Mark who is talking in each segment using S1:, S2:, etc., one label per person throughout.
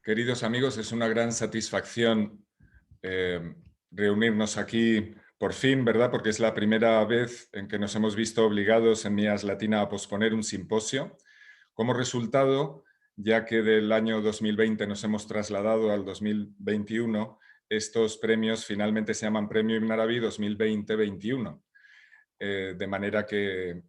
S1: Queridos amigos, es una gran satisfacción reunirnos aquí por fin, ¿verdad? Porque es la primera vez en que nos hemos visto obligados en MIAS Latina a posponer un simposio. Como resultado, ya que del año 2020 nos hemos trasladado al 2021, estos premios finalmente se llaman Premio Ibn Arabi 2020-21. De manera que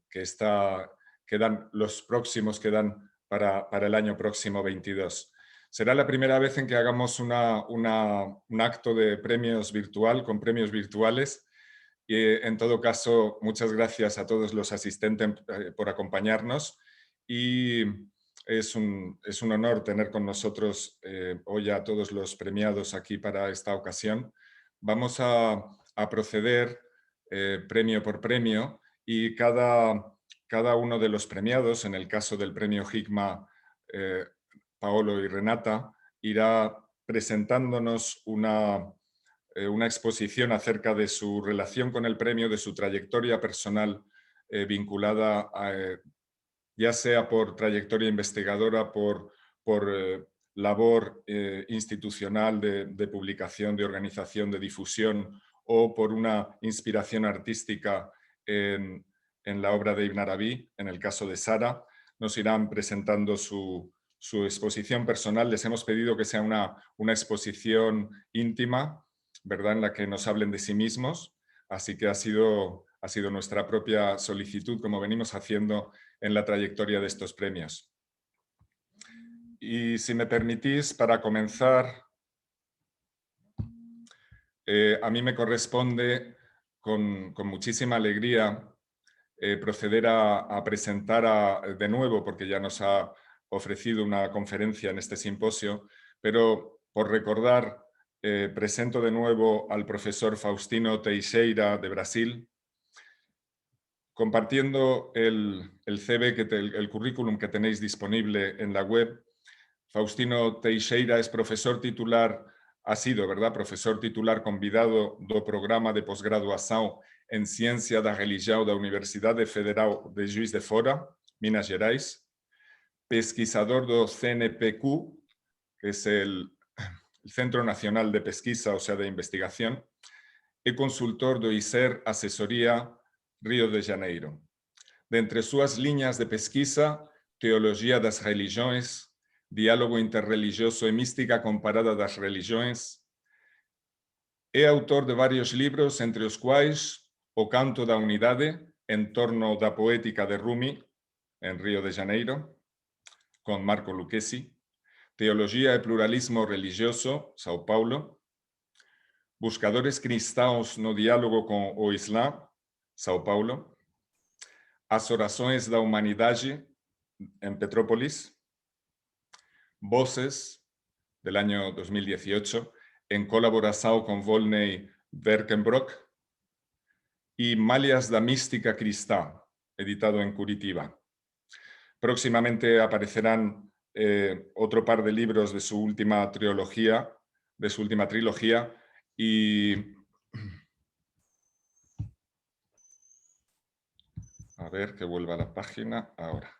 S1: los próximos quedan para el año próximo 22. Será la primera vez en que hagamos un acto de premios virtual, con premios virtuales. Y en todo caso, muchas gracias a todos los asistentes por acompañarnos y es un honor tener con nosotros hoy a todos los premiados aquí para esta ocasión. Vamos a proceder premio por premio y cada uno de los premiados, en el caso del premio Hikma, Paolo y Renata, irá presentándonos una exposición acerca de su relación con el premio, de su trayectoria personal vinculada ya sea por trayectoria investigadora, por labor institucional de publicación, de organización, de difusión, o por una inspiración artística en la obra de Ibn Arabi, en el caso de Sara. Nos irán presentando su exposición personal. Les hemos pedido que sea una exposición íntima, ¿verdad?, en la que nos hablen de sí mismos, así que ha sido nuestra propia solicitud, como venimos haciendo en la trayectoria de estos premios. Y si me permitís, para comenzar, a mí me corresponde con muchísima alegría proceder a presentar de nuevo, porque ya nos ha ofrecido una conferencia en este simposio, pero por recordar, presento de nuevo al profesor Faustino Teixeira de Brasil, compartiendo el CV, el currículum que tenéis disponible en la web. Faustino Teixeira es profesor titular, ha sido, ¿verdad?, profesor titular convidado do programa de posgraduação en Ciência da Religião da Universidade Federal de Juiz de Fora, Minas Gerais, pesquisador do CNPq, que es el Centro Nacional de Pesquisa, o sea, de investigación, e consultor do ICER Asesoría Río de Janeiro. De entre súas liñas de pesquisa, Teologia das Religiões, Diálogo interreligioso e mística comparada das religiões. É autor de varios libros, entre os quais O Canto da Unidade, en torno da poética de Rumi, en Río de Janeiro, con Marco Lucchesi. Teología e pluralismo religioso, São Paulo. Buscadores cristãos no diálogo con o Islã, São Paulo. As orações da humanidade, en Petrópolis. Voces, del año 2018, en colaboración con Volney Berkenbrock, y Malias da Mística Cristá, editado en Curitiba. Próximamente aparecerán otro par de libros de su última trilogía, y a ver que vuelva a la página ahora.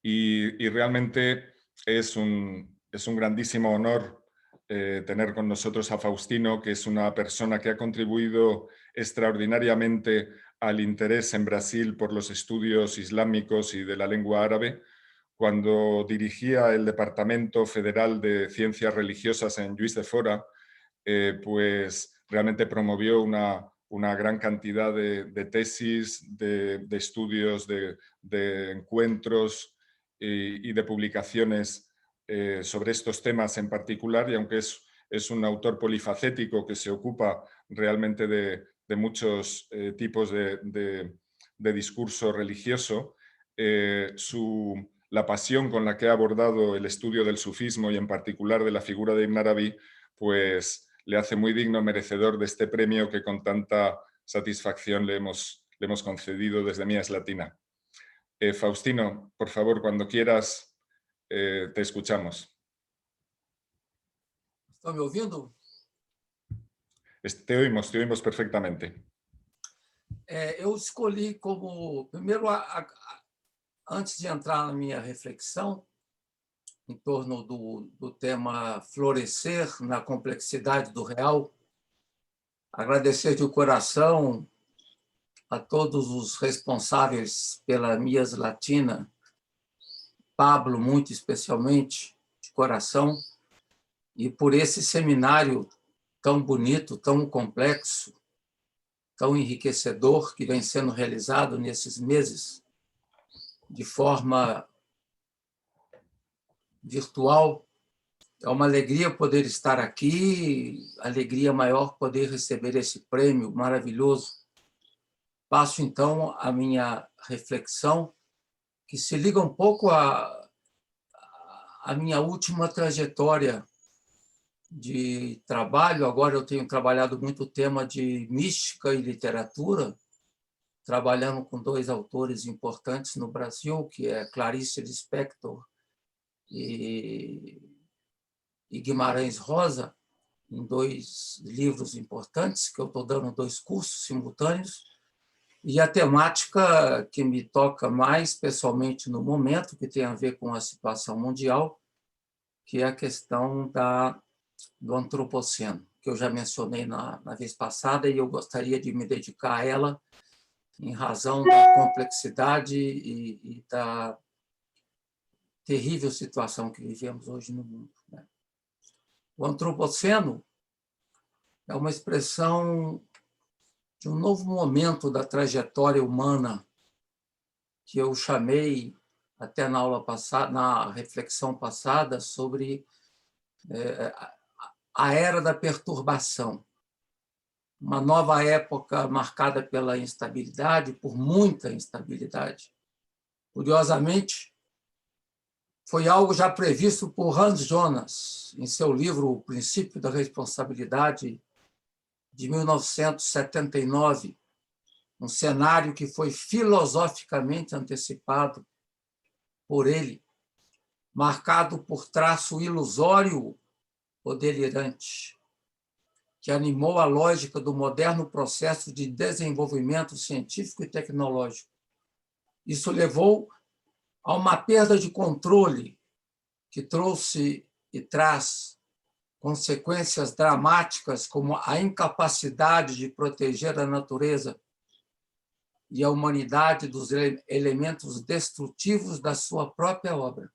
S1: Y realmente es un grandísimo honor tener con nosotros a Faustino, que es una persona que ha contribuido extraordinariamente al interés en Brasil por los estudios islámicos y de la lengua árabe. Cuando dirigía el Departamento Federal de Ciencias Religiosas en Juiz de Fora, pues realmente promovió una gran cantidad de tesis, de estudios, de encuentros y de publicaciones sobre estos temas en particular, y aunque es un autor polifacético que se ocupa realmente de muchos tipos de discurso religioso, la pasión con la que ha abordado el estudio del sufismo y en particular de la figura de Ibn Arabi, pues le hace muy digno merecedor de este premio que con tanta satisfacción le hemos concedido desde MIAS Latina. Faustino, por favor, cuando quieras, te escuchamos.
S2: ¿Están me ouvindo?
S1: Te oímos perfectamente.
S2: Eu escolhi como... Primeiro, antes de entrar na minha reflexão, em torno do tema florescer na complexidade do real. Agradecer de coração a todos os responsáveis pela Mies Latina, Pablo, muito especialmente, de coração, e por esse seminário tão bonito, tão complexo, tão enriquecedor que vem sendo realizado nesses meses, de forma virtual. É uma alegria poder estar aqui, alegria maior poder receber esse prêmio maravilhoso. Passo, então, a minha reflexão, que se liga um pouco à minha última trajetória de trabalho. Agora eu tenho trabalhado muito o tema de mística e literatura, trabalhando com dois autores importantes no Brasil, que é Clarice Lispector e Guimarães Rosa, em dois livros importantes, que eu estou dando 2 cursos simultâneos, e a temática que me toca mais pessoalmente no momento, que tem a ver com a situação mundial, que é a questão do antropoceno, que eu já mencionei na vez passada, e eu gostaria de me dedicar a ela em razão da complexidade e da terrível situação que vivemos hoje no mundo. O antropoceno é uma expressão de um novo momento da trajetória humana que eu chamei até na aula passada, na reflexão passada, sobre a era da perturbação. Uma nova época marcada pela instabilidade, por muita instabilidade. Curiosamente, foi algo já previsto por Hans Jonas, em seu livro O Princípio da Responsabilidade, de 1979, um cenário que foi filosoficamente antecipado por ele, marcado por traço ilusório ou delirante, que animou a lógica do moderno processo de desenvolvimento científico e tecnológico. Isso levou a uma perda de controle que trouxe e traz consequências dramáticas, como a incapacidade de proteger a natureza e a humanidade dos elementos destrutivos da sua própria obra.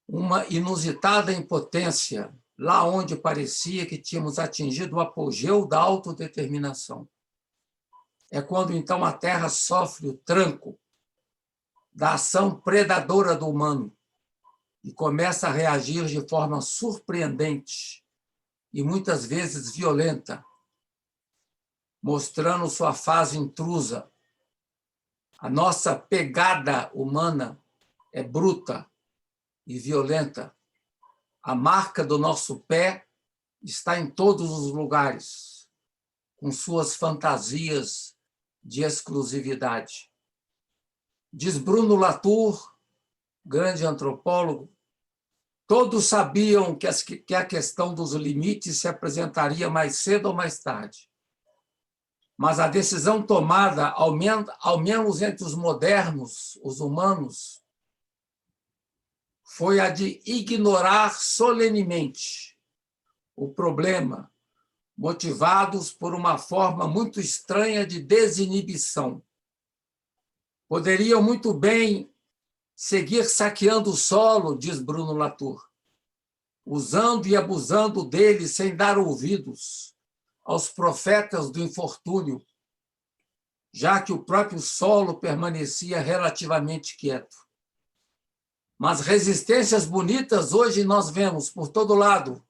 S2: Uma inusitada impotência, lá onde parecia que tínhamos atingido o apogeu da autodeterminação. É quando, então, a Terra sofre o tranco da ação predadora do humano e começa a reagir de forma surpreendente e muitas vezes violenta, mostrando sua fase intrusa. A nossa pegada humana é bruta e violenta. A marca do nosso pé está em todos os lugares, com suas fantasias de exclusividade. Diz Bruno Latour, grande antropólogo, todos sabiam que a questão dos limites se apresentaria mais cedo ou mais tarde. Mas a decisão tomada, ao menos entre os modernos, os humanos, foi a de ignorar solenemente o problema, motivados por uma forma muito estranha de desinibição. Poderiam muito bem seguir saqueando o solo, diz Bruno Latour, usando e abusando dele sem dar ouvidos aos profetas do infortúnio, já que o próprio solo permanecia relativamente quieto. Mas resistências bonitas hoje nós vemos por todo lado,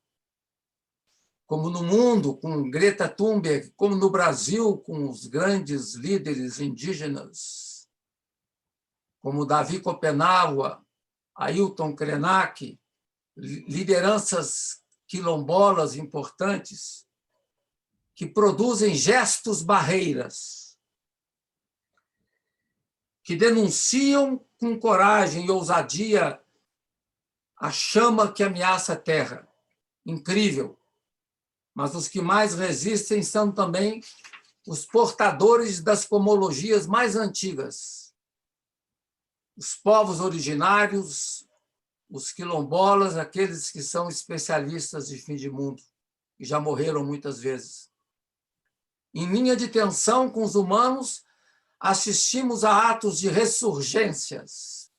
S2: como no mundo, com Greta Thunberg, como no Brasil, com os grandes líderes indígenas, como Davi Copenáua, Ailton Krenak, lideranças quilombolas importantes, que produzem gestos barreiras, que denunciam com coragem e ousadia a chama que ameaça a Terra. Incrível. Mas os que mais resistem são também os portadores das cosmologias mais antigas, os povos originários, os quilombolas, aqueles que são especialistas de fim de mundo, que já morreram muitas vezes. Em linha de tensão com os humanos, assistimos a atos de ressurgências,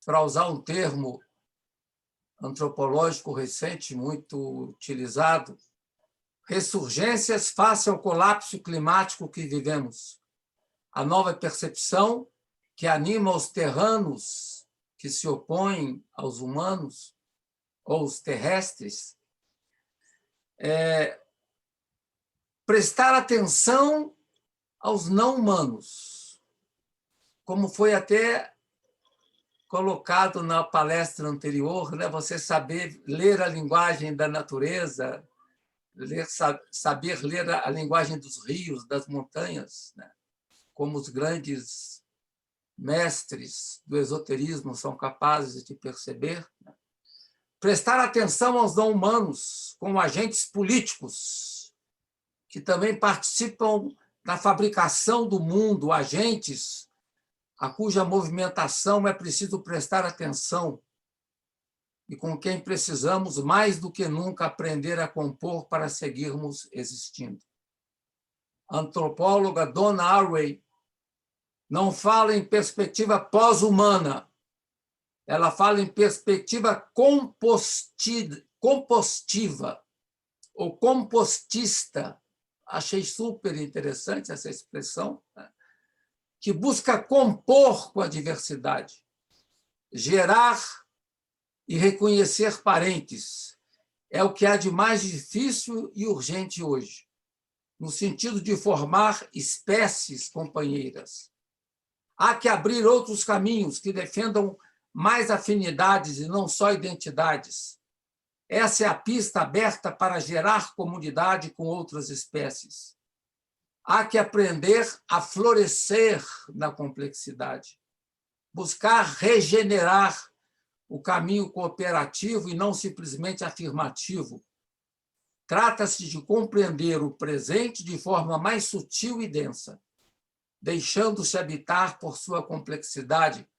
S2: para usar um termo antropológico recente, muito utilizado, ressurgências face ao colapso climático que vivemos. A nova percepção que anima os terranos que se opõem aos humanos, ou os terrestres, prestar atenção aos não-humanos, como foi até colocado na palestra anterior, né? Você saber ler a linguagem da natureza, saber ler a linguagem dos rios, das montanhas, né? Como os grandes mestres do esoterismo são capazes de perceber. Né? Prestar atenção aos não-humanos, como agentes políticos, que também participam da fabricação do mundo, agentes a cuja movimentação é preciso prestar atenção e com quem precisamos, mais do que nunca, aprender a compor para seguirmos existindo. A antropóloga Donna Haraway não fala em perspectiva pós-humana, ela fala em perspectiva compostiva ou compostista. Achei super interessante essa expressão, né? Que busca compor com a diversidade, gerar e reconhecer parentes. É o que há de mais difícil e urgente hoje, no sentido de formar espécies companheiras. Há que abrir outros caminhos que defendam mais afinidades e não só identidades. Essa é a pista aberta para gerar comunidade com outras espécies. Há que aprender a florescer na complexidade, buscar regenerar o caminho cooperativo e não simplesmente afirmativo. Trata-se de compreender o presente de forma mais sutil e densa, deixando-se habitar por sua complexidade,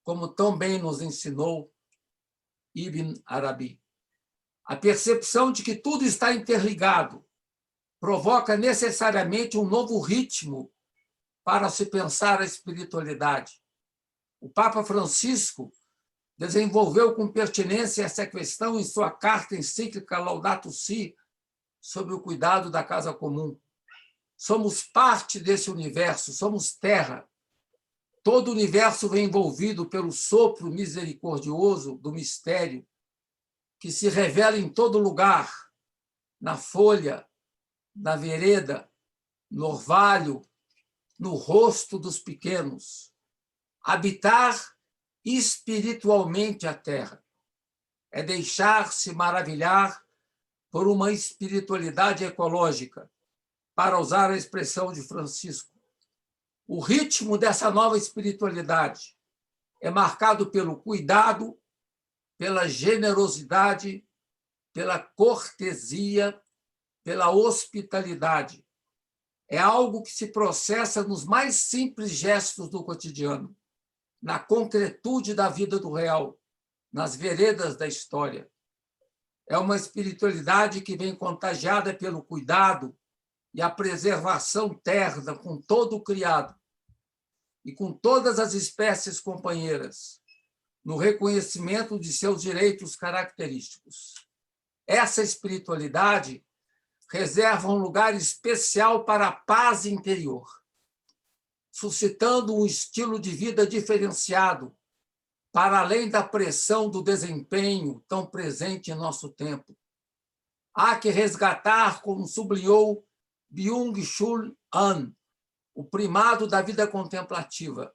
S2: como tão bem nos ensinou Ibn Arabi. A percepção de que tudo está interligado provoca necessariamente um novo ritmo para se pensar a espiritualidade. O Papa Francisco desenvolveu com pertinência essa questão em sua carta encíclica Laudato Si, sobre o cuidado da casa comum. Somos parte desse universo, somos terra. Todo o universo vem envolvido pelo sopro misericordioso do mistério, que se revela em todo lugar, na folha, na vereda, no orvalho, no rosto dos pequenos. Habitar espiritualmente a terra é deixar-se maravilhar por uma espiritualidade ecológica, para usar a expressão de Francisco. O ritmo dessa nova espiritualidade é marcado pelo cuidado, pela generosidade, pela cortesia, pela hospitalidade. É algo que se processa nos mais simples gestos do cotidiano, na concretude da vida do real, nas veredas da história. É uma espiritualidade que vem contagiada pelo cuidado e a preservação terna com todo o criado e com todas as espécies companheiras, no reconhecimento de seus direitos característicos. Essa espiritualidade reserva um lugar especial para a paz interior, suscitando um estilo de vida diferenciado, para além da pressão do desempenho tão presente em nosso tempo. Há que resgatar, como sublinhou Byung-Chul Han, o primado da vida contemplativa,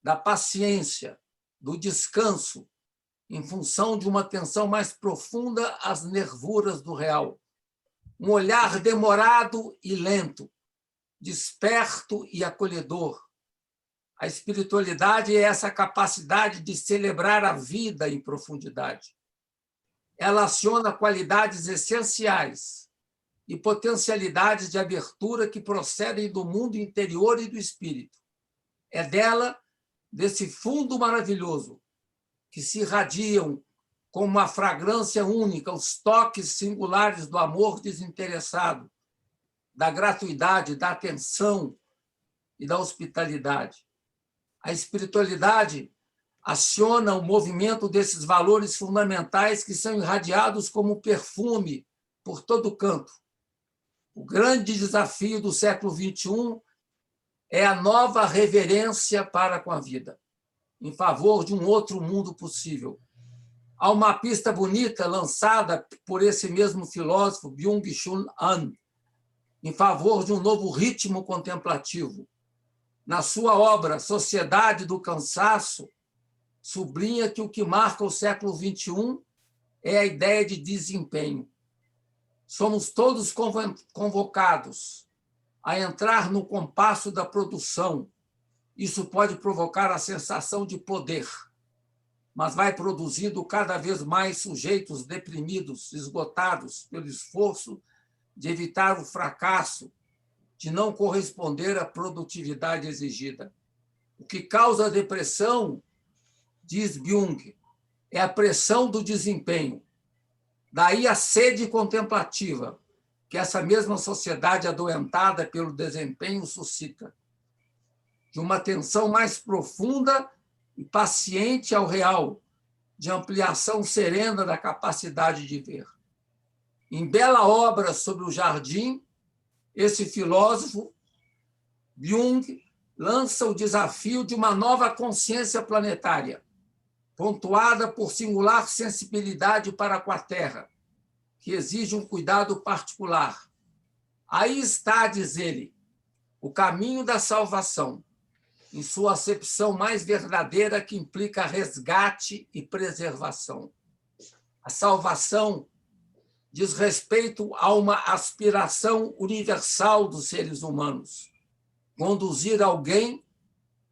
S2: da paciência, do descanso, em função de uma atenção mais profunda às nervuras do real. Um olhar demorado e lento, desperto e acolhedor. A espiritualidade é essa capacidade de celebrar a vida em profundidade. Ela aciona qualidades essenciais e potencialidades de abertura que procedem do mundo interior e do espírito. É dela, desse fundo maravilhoso, que se irradiam com uma fragrância única, os toques singulares do amor desinteressado, da gratuidade, da atenção e da hospitalidade. A espiritualidade aciona o movimento desses valores fundamentais que são irradiados como perfume por todo canto. O grande desafio do século XXI é a nova reverência para com a vida, em favor de um outro mundo possível. Há uma pista bonita lançada por esse mesmo filósofo, Byung-Chul Han, em favor de um novo ritmo contemplativo. Na sua obra Sociedade do Cansaço, sublinha que o que marca o século XXI é a ideia de desempenho. Somos todos convocados a entrar no compasso da produção. Isso pode provocar a sensação de poder, mas vai produzindo cada vez mais sujeitos deprimidos, esgotados pelo esforço de evitar o fracasso, de não corresponder à produtividade exigida. O que causa depressão, diz Byung, é a pressão do desempenho. Daí a sede contemplativa, que essa mesma sociedade adoentada pelo desempenho suscita, de uma atenção mais profunda e paciente ao real, de ampliação serena da capacidade de ver. Em bela obra sobre o jardim, esse filósofo, Byung, lança o desafio de uma nova consciência planetária, pontuada por singular sensibilidade para com a Terra, que exige um cuidado particular. Aí está, diz ele, o caminho da salvação, em sua acepção mais verdadeira, que implica resgate e preservação. A salvação diz respeito a uma aspiração universal dos seres humanos, conduzir alguém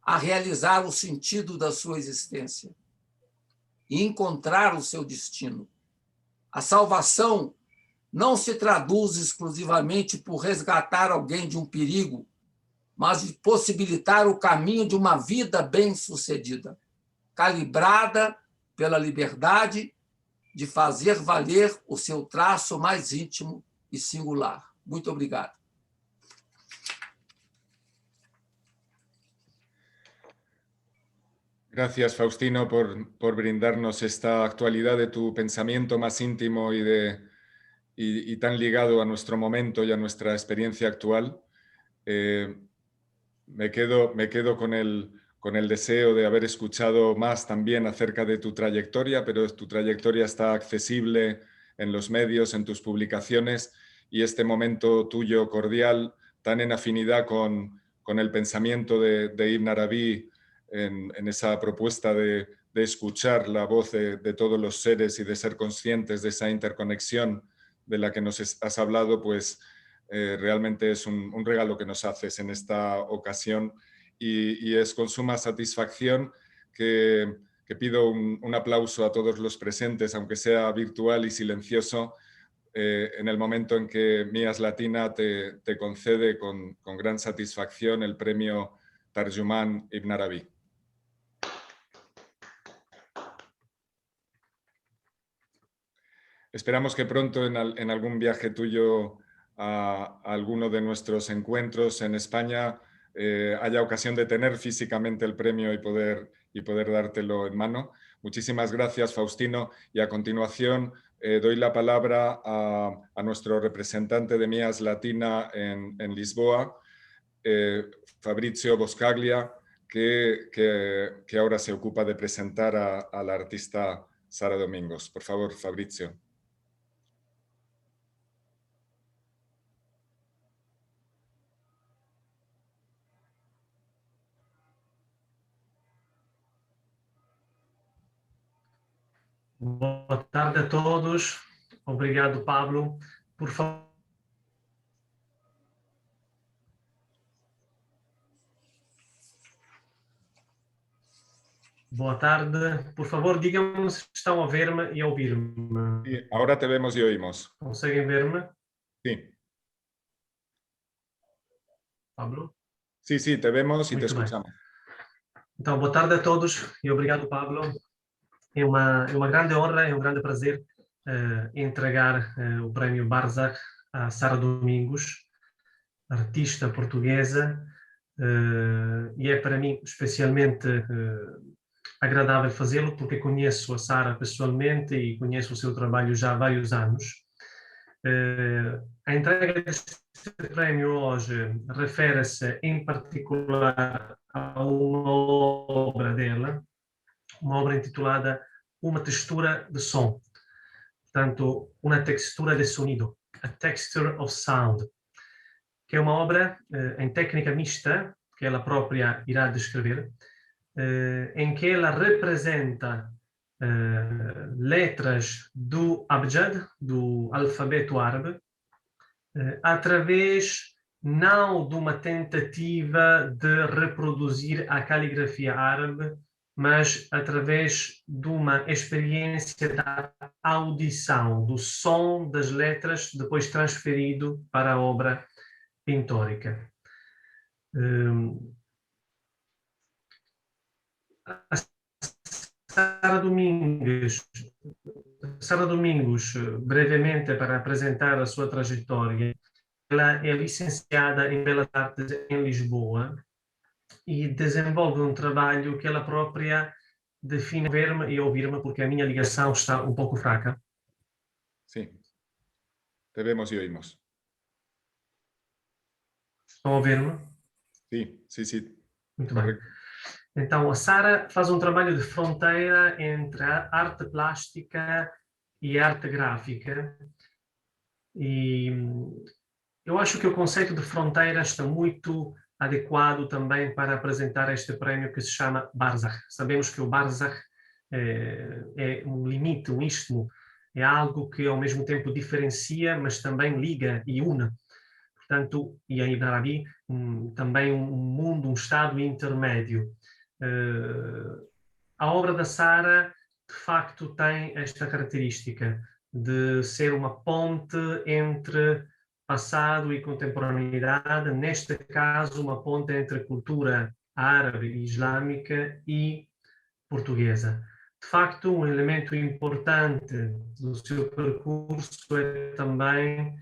S2: a realizar o sentido da sua existência e encontrar o seu destino. A salvação não se traduz exclusivamente por resgatar alguém de um perigo, mas de possibilitar o caminho de uma vida bem-sucedida, calibrada pela liberdade de fazer valer o seu traço mais íntimo e singular. Muito obrigado.
S1: Gracias, Faustino, por brindarnos esta actualidad de tu pensamiento más íntimo y tan ligado a nuestro momento y a nuestra experiencia actual. Me quedo con el deseo de haber escuchado más también acerca de tu trayectoria, pero tu trayectoria está accesible en los medios, en tus publicaciones, y este momento tuyo cordial, tan en afinidad con el pensamiento de Ibn Arabi, en esa propuesta de escuchar la voz de todos los seres y de ser conscientes de esa interconexión de la que nos has hablado, pues realmente es un regalo que nos haces en esta ocasión, y es con suma satisfacción que pido un aplauso a todos los presentes, aunque sea virtual y silencioso, en el momento en que Mías Latina te concede con gran satisfacción el premio Tarjuman Ibn Arabi. Esperamos que pronto en algún viaje tuyo a alguno de nuestros encuentros en España haya ocasión de tener físicamente el premio y poder dártelo en mano. Muchísimas gracias, Faustino, y a continuación doy la palabra a nuestro representante de Mías Latina en Lisboa, Fabrizio Boscaglia, que ahora se ocupa de presentar a la artista Sara Domingos. Por favor, Fabrizio.
S3: Boa tarde a todos. Obrigado, Pablo. Por favor. Boa tarde. Por favor, digam-me se estão a ver-me e a ouvir-me.
S1: Sí, ahora te vemos y oímos.
S3: Conseguem ver-me?
S1: Sí.
S3: Pablo?
S1: Sí, te vemos y
S3: Muito
S1: te escuchamos.
S3: bem. Então, boa tarde a todos e obrigado, Pablo. É uma grande honra, é um grande prazer entregar o prémio Barzak a Sara Domingos, artista portuguesa, e é para mim especialmente agradável fazê-lo porque conheço a Sara pessoalmente e conheço o seu trabalho já há vários anos. A entrega deste prémio hoje refere-se em particular a uma obra dela, uma obra intitulada Uma Textura de Som, portanto, uma textura de sonido, A Texture of Sound, que é uma obra em técnica mista, que ela própria irá descrever, em que ela representa letras do Abjad, do alfabeto árabe, através não de uma tentativa de reproduzir a caligrafia árabe, mas através de uma experiência da audição, do som das letras, depois transferido para a obra pintórica. A Sara Domingos, brevemente para apresentar a sua trajetória, ela é licenciada em Belas Artes em Lisboa e desenvolve um trabalho que ela própria define ver-me e ouvir-me, porque a minha ligação está um pouco fraca.
S1: Sí, te vemos y oímos.
S3: Estão a ouvir-me?
S1: Sí, sí, sí.
S3: Muito
S1: Correcto.
S3: bem. Então, a Sara faz um trabalho de fronteira entre a arte plástica e a arte gráfica. E eu acho que o conceito de fronteira está muito adequado também para apresentar este prémio que se chama Barzakh. Sabemos que o Barzakh é um limite, um istmo, é algo que ao mesmo tempo diferencia, mas também liga e une. Portanto, e em Arabi, também um mundo, um estado intermédio. A obra da Sara, de facto, tem esta característica de ser uma ponte entre passado e contemporaneidade, neste caso, uma ponte entre a cultura árabe e islâmica e portuguesa. De facto, um elemento importante do seu percurso é também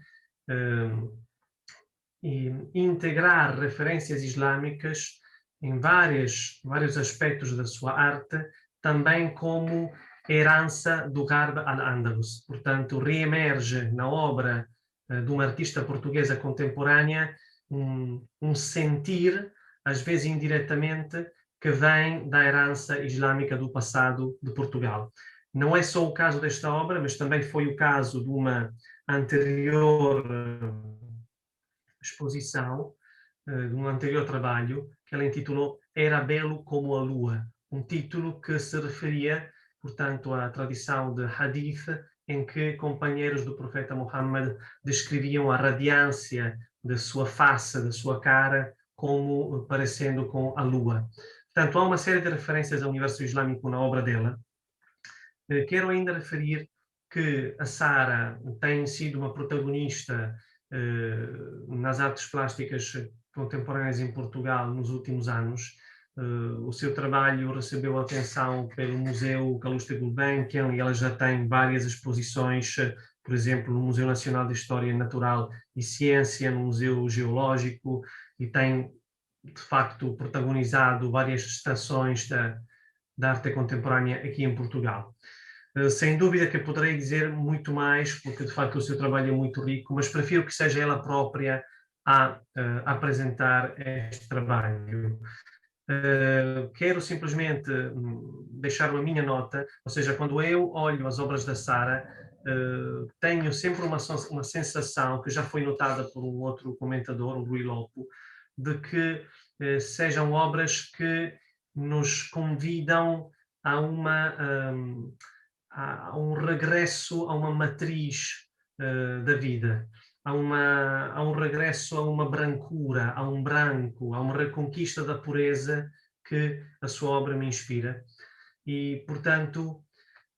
S3: integrar referências islâmicas em vários aspectos da sua arte, também como herança do Gharb al-Andalus. Portanto, reemerge na obra de uma artista portuguesa contemporânea um sentir, às vezes indiretamente, que vem da herança islâmica do passado de Portugal. Não é só o caso desta obra, mas também foi o caso de uma anterior exposição, de um anterior trabalho, que ela intitulou Era Belo como a Lua, um título que se referia, portanto, à tradição de Hadith, em que companheiros do profeta Muhammad descreviam a radiância da sua face, da sua cara, como parecendo com a lua. Portanto, há uma série de referências ao universo islâmico na obra dela. Quero ainda referir que a Sara tem sido uma protagonista nas artes plásticas contemporâneas em Portugal nos últimos anos. O seu trabalho recebeu atenção pelo Museu Calouste Gulbenkian e ela já tem várias exposições, por exemplo, no Museu Nacional de História Natural e Ciência, no Museu Geológico, e tem, de facto, protagonizado várias estações da arte contemporânea aqui em Portugal. Sem dúvida que eu poderei dizer muito mais, porque de facto o seu trabalho é muito rico, mas prefiro que seja ela própria a apresentar este trabalho. Quero simplesmente deixar a minha nota, ou seja, quando eu olho as obras da Sara, tenho sempre uma sensação, que já foi notada por um outro comentador, o Rui Lopo, de que sejam obras que nos convidam a um regresso a uma matriz da vida, a um regresso a uma brancura, a um branco, a uma reconquista da pureza que a sua obra me inspira. E, portanto,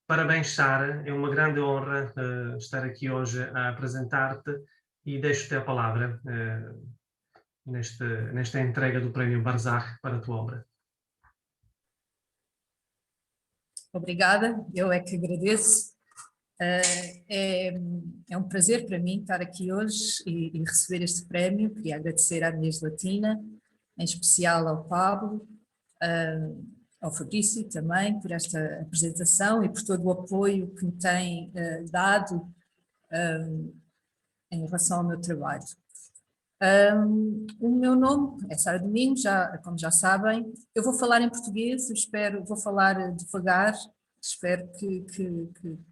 S3: parabéns, Sara, é uma grande honra estar aqui hoje a apresentar-te e deixo-te a palavra nesta entrega do Prémio Barzakh para a tua obra.
S4: Obrigada, eu é que agradeço. É um prazer para mim estar aqui hoje e receber este prémio. Queria agradecer à Inês Latina, em especial ao Pablo, ao Fabrício também, por esta apresentação e por todo o apoio que me tem dado em relação ao meu trabalho. O meu nome é Sara Domingos, como já sabem. Eu vou falar em português, vou falar devagar, espero que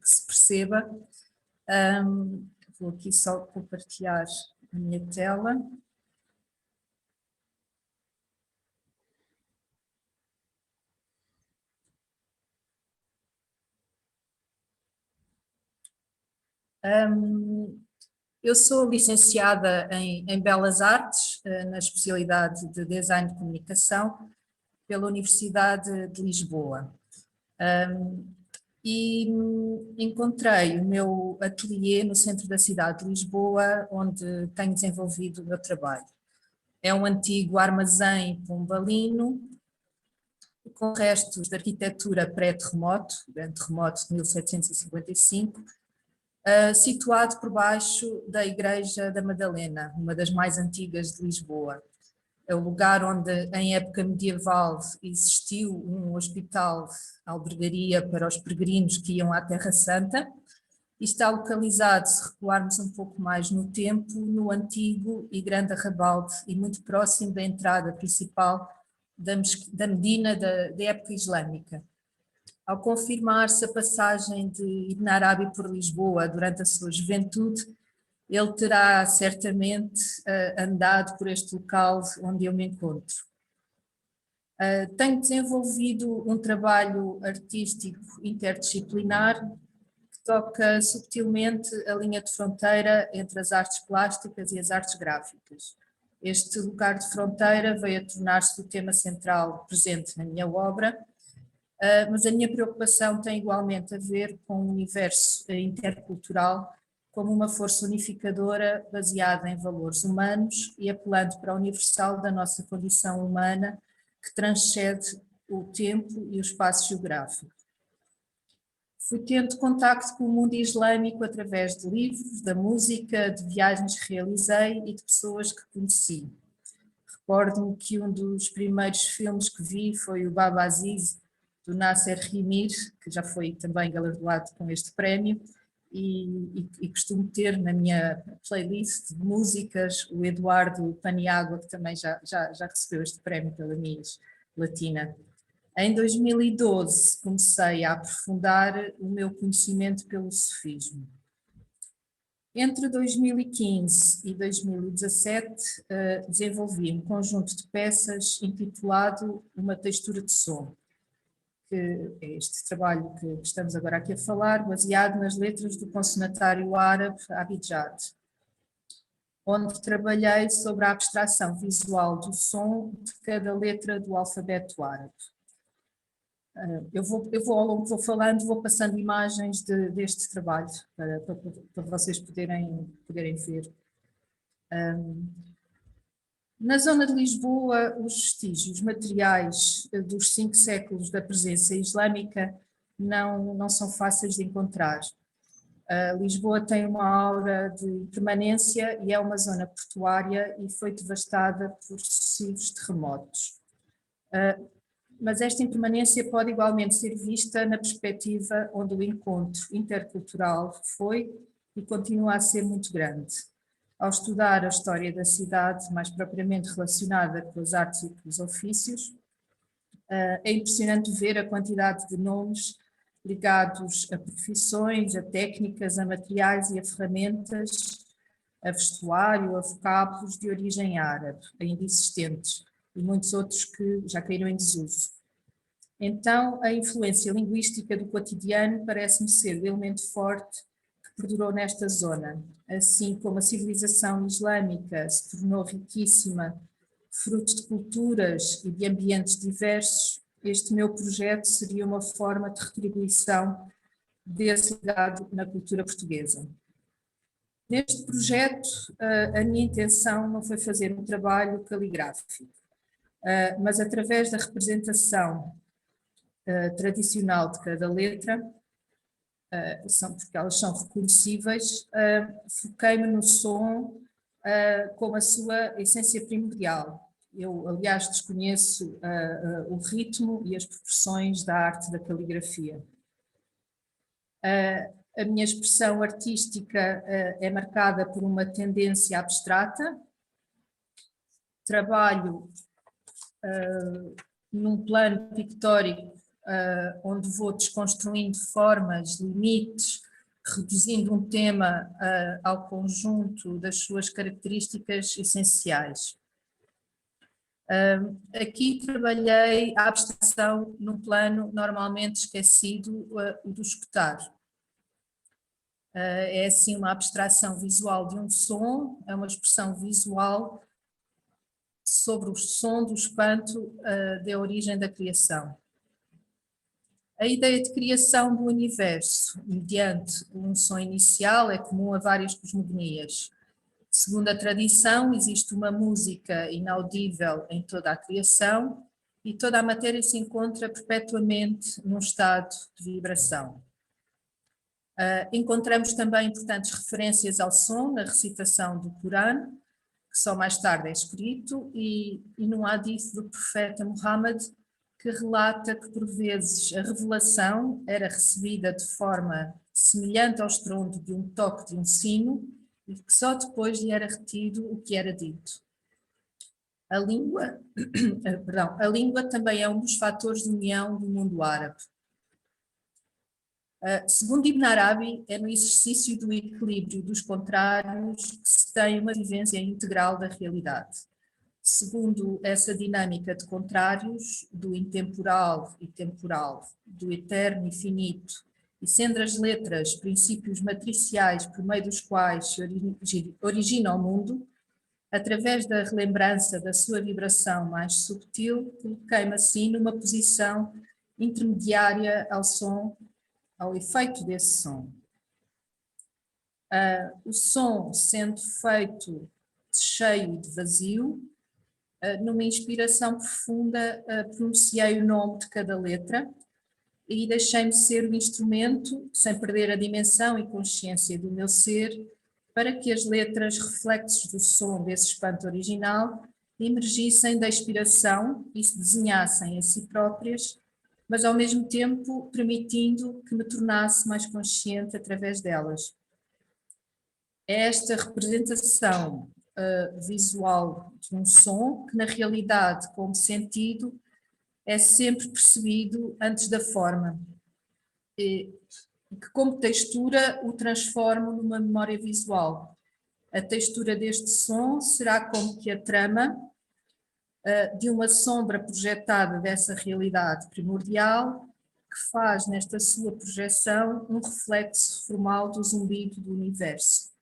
S4: se perceba. Vou aqui só compartilhar a minha tela. Eu sou licenciada em Belas Artes, na especialidade de Design de Comunicação, pela Universidade de Lisboa. E encontrei o meu ateliê no centro da cidade de Lisboa, onde tenho desenvolvido o meu trabalho. É um antigo armazém pombalino, com restos de arquitetura pré-terremoto, grande terremoto de 1755, situado por baixo da Igreja da Madalena, uma das mais antigas de Lisboa. É o lugar onde, em época medieval, existiu um hospital, albergaria para os peregrinos que iam à Terra Santa, e está localizado, se recuarmos um pouco mais no tempo, no antigo e grande arrabalde e muito próximo da entrada principal da Medina da época islâmica. Ao confirmar-se a passagem de Ibn Arabi por Lisboa durante a sua juventude, ele terá certamente andado por este local onde eu me encontro. Tenho desenvolvido um trabalho artístico interdisciplinar que toca subtilmente a linha de fronteira entre as artes plásticas e as artes gráficas. Este lugar de fronteira veio a tornar-se o tema central presente na minha obra, mas a minha preocupação tem igualmente a ver com o universo intercultural como uma força unificadora baseada em valores humanos e apelando para o universal da nossa condição humana que transcende o tempo e o espaço geográfico. Fui tendo contacto com o mundo islâmico através de livros, da música, de viagens que realizei e de pessoas que conheci. Recordo-me que um dos primeiros filmes que vi foi o Baba Aziz, do Nasser Himir, que já foi também galardoado com este prémio, e costumo ter na minha playlist de músicas o Eduardo Paniagua, que também já recebeu este prémio pela Inês Latina. Em 2012 comecei a aprofundar o meu conhecimento pelo sufismo. Entre 2015 e 2017 desenvolvi um conjunto de peças intitulado Uma Textura de Som, que é este trabalho que estamos agora aqui a falar, baseado nas letras do consonatário árabe Abjad, onde trabalhei sobre a abstração visual do som de cada letra do alfabeto árabe. Eu vou falando, vou passando imagens deste trabalho para vocês poderem ver. Na zona de Lisboa, os vestígios materiais dos 5 séculos da presença islâmica não são fáceis de encontrar. Lisboa tem uma aura de permanência e é uma zona portuária e foi devastada por sucessivos terremotos. Mas esta impermanência pode igualmente ser vista na perspectiva onde o encontro intercultural foi e continua a ser muito grande. Ao estudar a história da cidade, mais propriamente relacionada com as artes e com os ofícios, é impressionante ver a quantidade de nomes ligados a profissões, a técnicas, a materiais e a ferramentas, a vestuário, a vocábulos de origem árabe, ainda existentes, e muitos outros que já caíram em desuso. Então, a influência linguística do cotidiano parece-me ser o elemento forte que perdurou nesta zona. Assim como a civilização islâmica se tornou riquíssima, fruto de culturas e de ambientes diversos, este meu projeto seria uma forma de retribuição desse legado na cultura portuguesa. Neste projeto, a minha intenção não foi fazer um trabalho caligráfico, mas através da representação tradicional de cada letra, porque elas são reconhecíveis, foquei-me no som como a sua essência primordial. Eu, aliás, desconheço o ritmo e as proporções da arte da caligrafia. A minha expressão artística é marcada por uma tendência abstrata. Trabalho num plano pictórico onde vou desconstruindo formas, limites, reduzindo um tema ao conjunto das suas características essenciais. Aqui trabalhei a abstração num plano normalmente esquecido, o do escutar. É assim uma abstração visual de um som, é uma expressão visual sobre o som do espanto da origem da criação. A ideia de criação do universo, mediante um som inicial, é comum a várias cosmogonias. Segundo a tradição, existe uma música inaudível em toda a criação e toda a matéria se encontra perpetuamente num estado de vibração. Encontramos também importantes referências ao som na recitação do Corão, que só mais tarde é escrito, e num hadith do profeta Muhammad, que relata que por vezes a revelação era recebida de forma semelhante ao estrondo de um toque de um sino e que só depois lhe era retido o que era dito. A língua também é um dos fatores de união do mundo árabe. Segundo Ibn Arabi, é no exercício do equilíbrio dos contrários que se tem uma vivência integral da realidade. Segundo essa dinâmica de contrários, do intemporal e temporal, do eterno e finito, e sendo as letras princípios matriciais por meio dos quais se origina o mundo, através da relembrança da sua vibração mais subtil, coloquei-me assim numa posição intermediária ao som, ao efeito desse som. O som sendo feito de cheio e de vazio, numa inspiração profunda, pronunciei o nome de cada letra e deixei-me ser o instrumento, sem perder a dimensão e consciência do meu ser, para que as letras, reflexos do som desse espanto original, emergissem da inspiração e se desenhassem a si próprias, mas ao mesmo tempo permitindo que me tornasse mais consciente através delas. É esta representação visual de um som que, na realidade, como sentido, é sempre percebido antes da forma, e que, como textura, o transformo numa memória visual. A textura deste som será como que a trama de uma sombra projetada dessa realidade primordial, que faz nesta sua projeção um reflexo formal do zumbido do universo.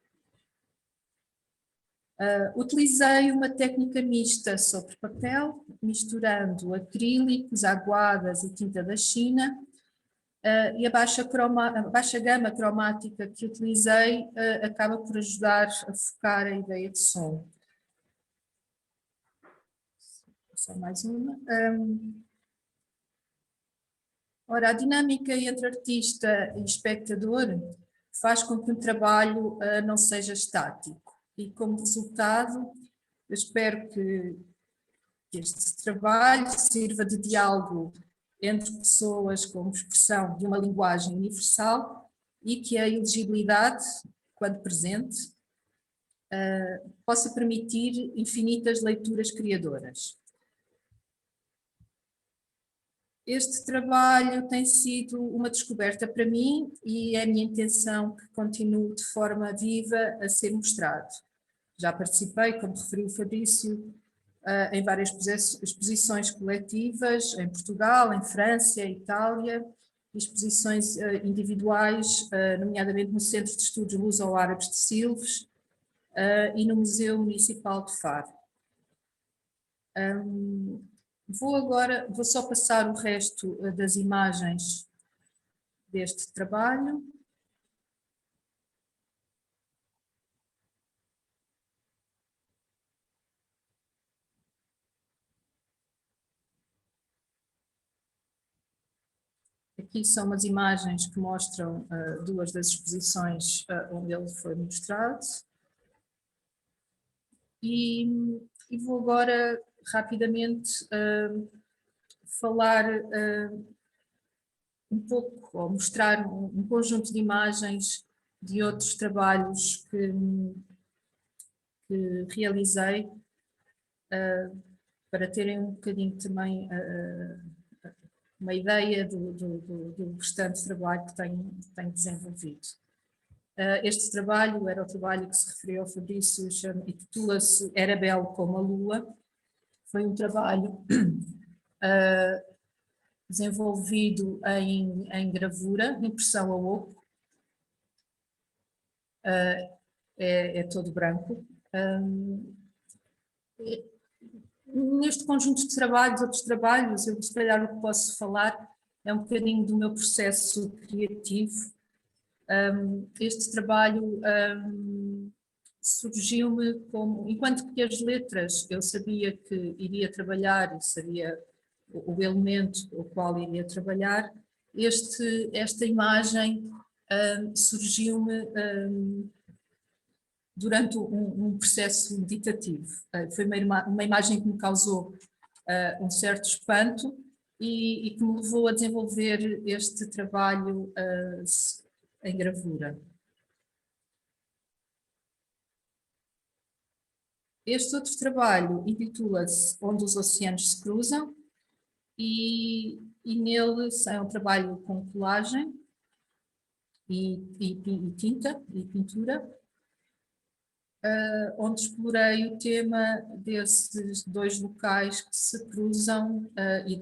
S4: Utilizei uma técnica mista sobre papel, misturando acrílicos, aguadas e tinta da China, e a baixa gama cromática que utilizei acaba por ajudar a focar a ideia de som. Só mais uma. Ora, a dinâmica entre artista e espectador faz com que o trabalho não seja estático. E como resultado, eu espero que este trabalho sirva de diálogo entre pessoas como expressão de uma linguagem universal e que a elegibilidade, quando presente, possa permitir infinitas leituras criadoras. Este trabalho tem sido uma descoberta para mim e é a minha intenção que continue de forma viva a ser mostrado. Já participei, como referiu o Fabrício, em várias exposições coletivas, em Portugal, em França, Itália, exposições individuais, nomeadamente no Centro de Estudos Luso-Árabes de Silves e no Museu Municipal de Faro. Vou só passar o resto das imagens deste trabalho. Aqui são umas imagens que mostram duas das exposições onde ele foi mostrado. E vou agora rapidamente falar um pouco, ou mostrar um conjunto de imagens de outros trabalhos que realizei, para terem um bocadinho também uma ideia do restante trabalho que tenho desenvolvido. Este trabalho era o trabalho que se referiu ao Fabrício e titula-se Era Belo como a Lua. Foi um trabalho desenvolvido em gravura, impressão a oco, é todo branco. Neste conjunto de trabalhos, outros trabalhos, eu se calhar o que posso falar é um bocadinho do meu processo criativo. Este trabalho surgiu-me como, enquanto que as letras eu sabia que iria trabalhar e sabia o elemento o qual iria trabalhar, esta imagem surgiu-me durante um processo meditativo. Foi uma imagem que me causou um certo espanto e que me levou a desenvolver este trabalho em gravura. Este outro trabalho intitula-se Onde os Oceanos se Cruzam e nele é um trabalho com colagem e tinta e pintura, onde explorei o tema desses dois locais que se cruzam e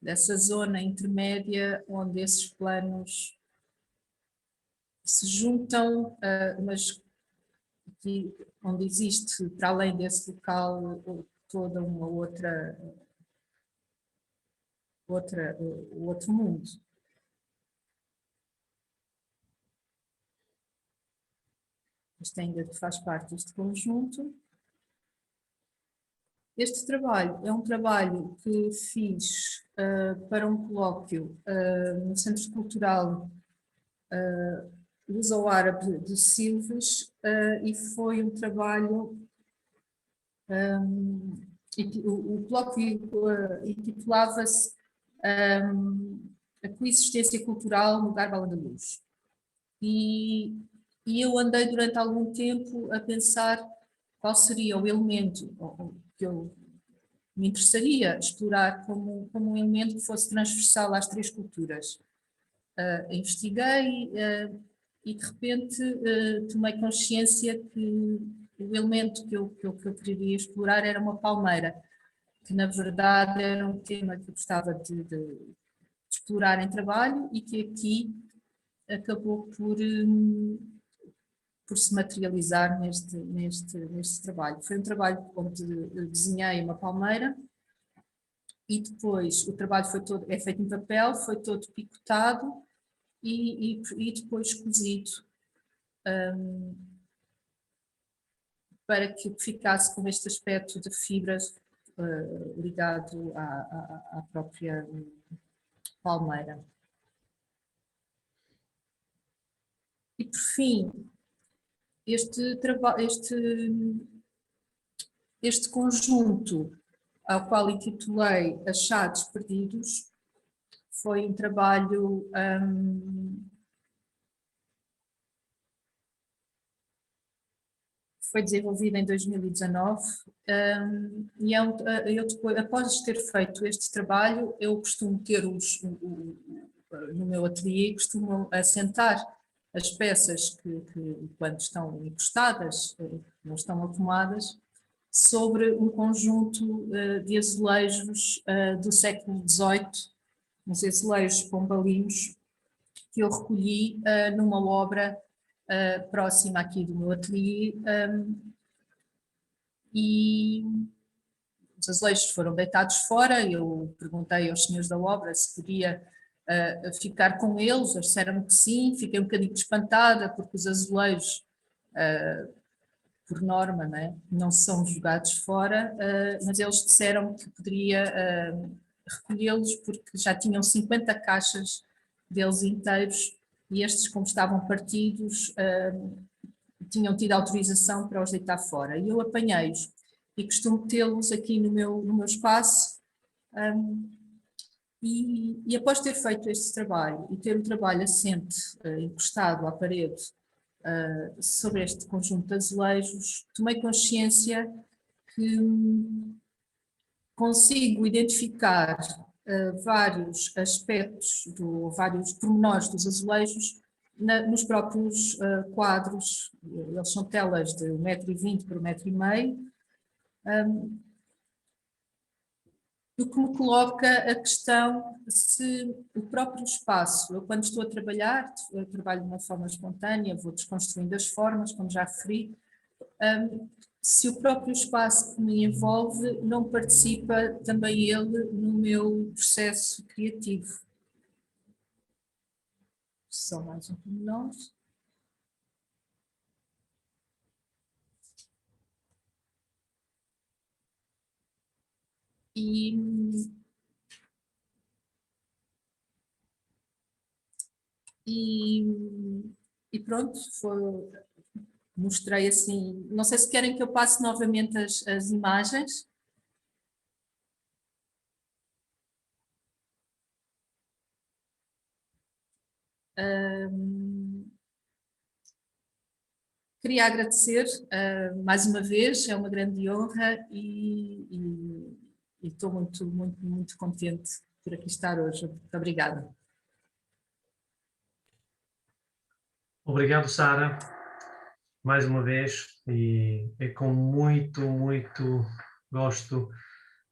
S4: dessa zona intermédia onde esses planos se juntam, mas onde existe, para além desse local, toda uma outro mundo. Isto ainda faz parte deste conjunto. Este trabalho é um trabalho que fiz para um colóquio no Centro Cultural Luso-Árabe de Silves e foi um trabalho, o colóquio intitulava-se A Coexistência Cultural no Garbo Andaluz. E eu andei durante algum tempo a pensar qual seria o elemento que eu me interessaria explorar como um elemento que fosse transversal às três culturas. Investiguei e de repente tomei consciência que o elemento que eu queria explorar era uma palmeira, que na verdade era um tema que eu gostava de explorar em trabalho e que aqui acabou por se materializar neste trabalho. Foi um trabalho onde desenhei uma palmeira e depois o trabalho é feito em papel, foi todo picotado e depois cozido para que ficasse com este aspecto de fibras ligado à própria palmeira. E por fim, este conjunto, ao qual intitulei Achados Perdidos, foi um trabalho foi desenvolvido em 2019 e eu depois, após ter feito este trabalho, eu costumo ter no meu ateliê, costumo assentar as peças que quando estão encostadas, não estão arrumadas, sobre um conjunto de azulejos do século XVIII, uns azulejos pombalinos, que eu recolhi numa obra próxima aqui do meu ateliê, e os azulejos foram deitados fora. Eu perguntei aos senhores da obra se podia ficar com eles, eles disseram que sim. Fiquei um bocadinho espantada porque os azulejos, por norma, não são jogados fora, mas eles disseram que poderia recolhê-los porque já tinham 50 caixas deles inteiros e estes, como estavam partidos, tinham tido autorização para os deitar fora. E eu apanhei-os e costumo tê-los aqui no meu espaço. E após ter feito este trabalho e ter o trabalho assente, encostado à parede, sobre este conjunto de azulejos, tomei consciência que consigo identificar vários aspectos, vários pormenores dos azulejos nos próprios quadros. Eles são telas de 1,20 m por 1,5 m, o que me coloca a questão se o próprio espaço, eu quando estou a trabalhar, eu trabalho de uma forma espontânea, vou desconstruindo as formas, como já referi, se o próprio espaço que me envolve não participa também ele no meu processo criativo. Só mais um pormenor. E pronto, mostrei assim, não sei se querem que eu passe novamente as imagens. Queria agradecer mais uma vez, é uma grande honra e estou muito contente por aqui estar hoje. Muito obrigada.
S3: Obrigado, Sara, mais uma vez, e é com muito gosto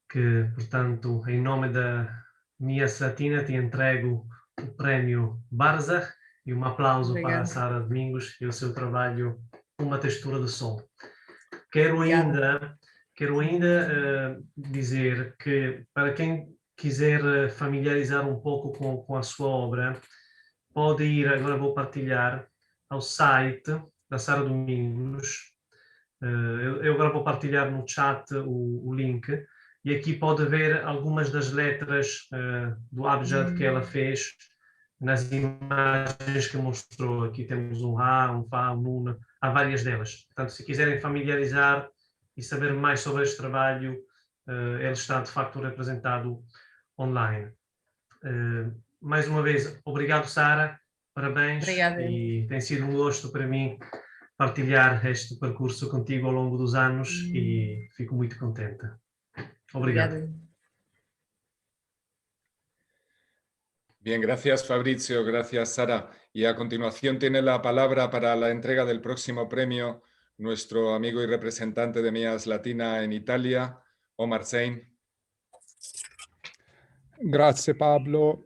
S3: que, portanto, em nome da Mias Latina, te entrego o prémio Barzakh e um aplauso
S4: Obrigada.
S3: para a Sara Domingos e o seu trabalho Uma Textura de Sol. Quero ainda dizer que, para quem quiser familiarizar um pouco com a sua obra, pode ir, agora vou partilhar, ao site da Sara Domingos. Eu agora vou partilhar no chat o link, e aqui pode ver algumas das letras do abjad que ela fez nas imagens que mostrou. Aqui temos um Ra, um Fá, um Nun, há várias delas. Portanto, se quiserem familiarizar e saber mais sobre este trabalho, ele está de facto representado online. Mais uma vez, obrigado, Sara, parabéns.
S4: Obrigada.
S3: E tem sido um gosto para mim partilhar este percurso contigo ao longo dos anos e fico muito contente. Obrigado.
S4: Obrigada.
S1: Bien, gracias Fabrizio, gracias Sara. Y a continuación tiene la palabra para la entrega del próximo premio nuestro amigo y representante de Mias Latina en Italia, Omar Zein.
S5: Grazie Pablo.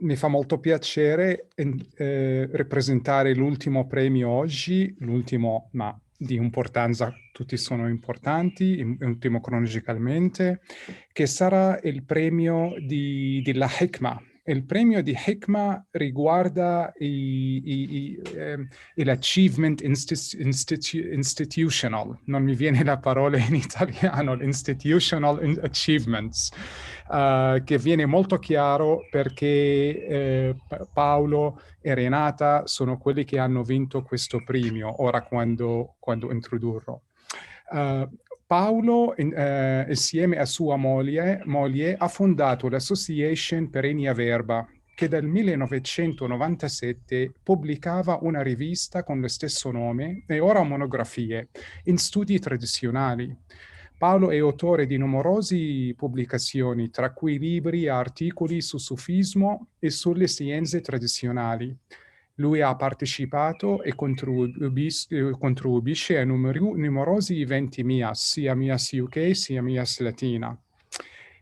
S5: Mi fa molto piacere rappresentare l'ultimo premio oggi, l'ultimo ma di importanza, tutti sono importanti, ultimo cronologicamente, che sarà il premio della Hikma. Il premio di Hikma riguarda l'achievement institutional, non mi viene la parola in italiano, institutional achievements, che viene molto chiaro perché Paolo e Renata sono quelli che hanno vinto questo premio, ora quando introdurrò. Paolo, insieme a sua moglie, ha fondato l'Association Perennia Verba, che dal 1997 pubblicava una rivista con lo stesso nome e ora monografie in studi tradizionali. Paolo è autore di numerose pubblicazioni, tra cui libri e articoli su sufismo e sulle scienze tradizionali. Lui ha partecipato e contribuisce a numerosi eventi Mias, sia Mias UK sia Mias Latina.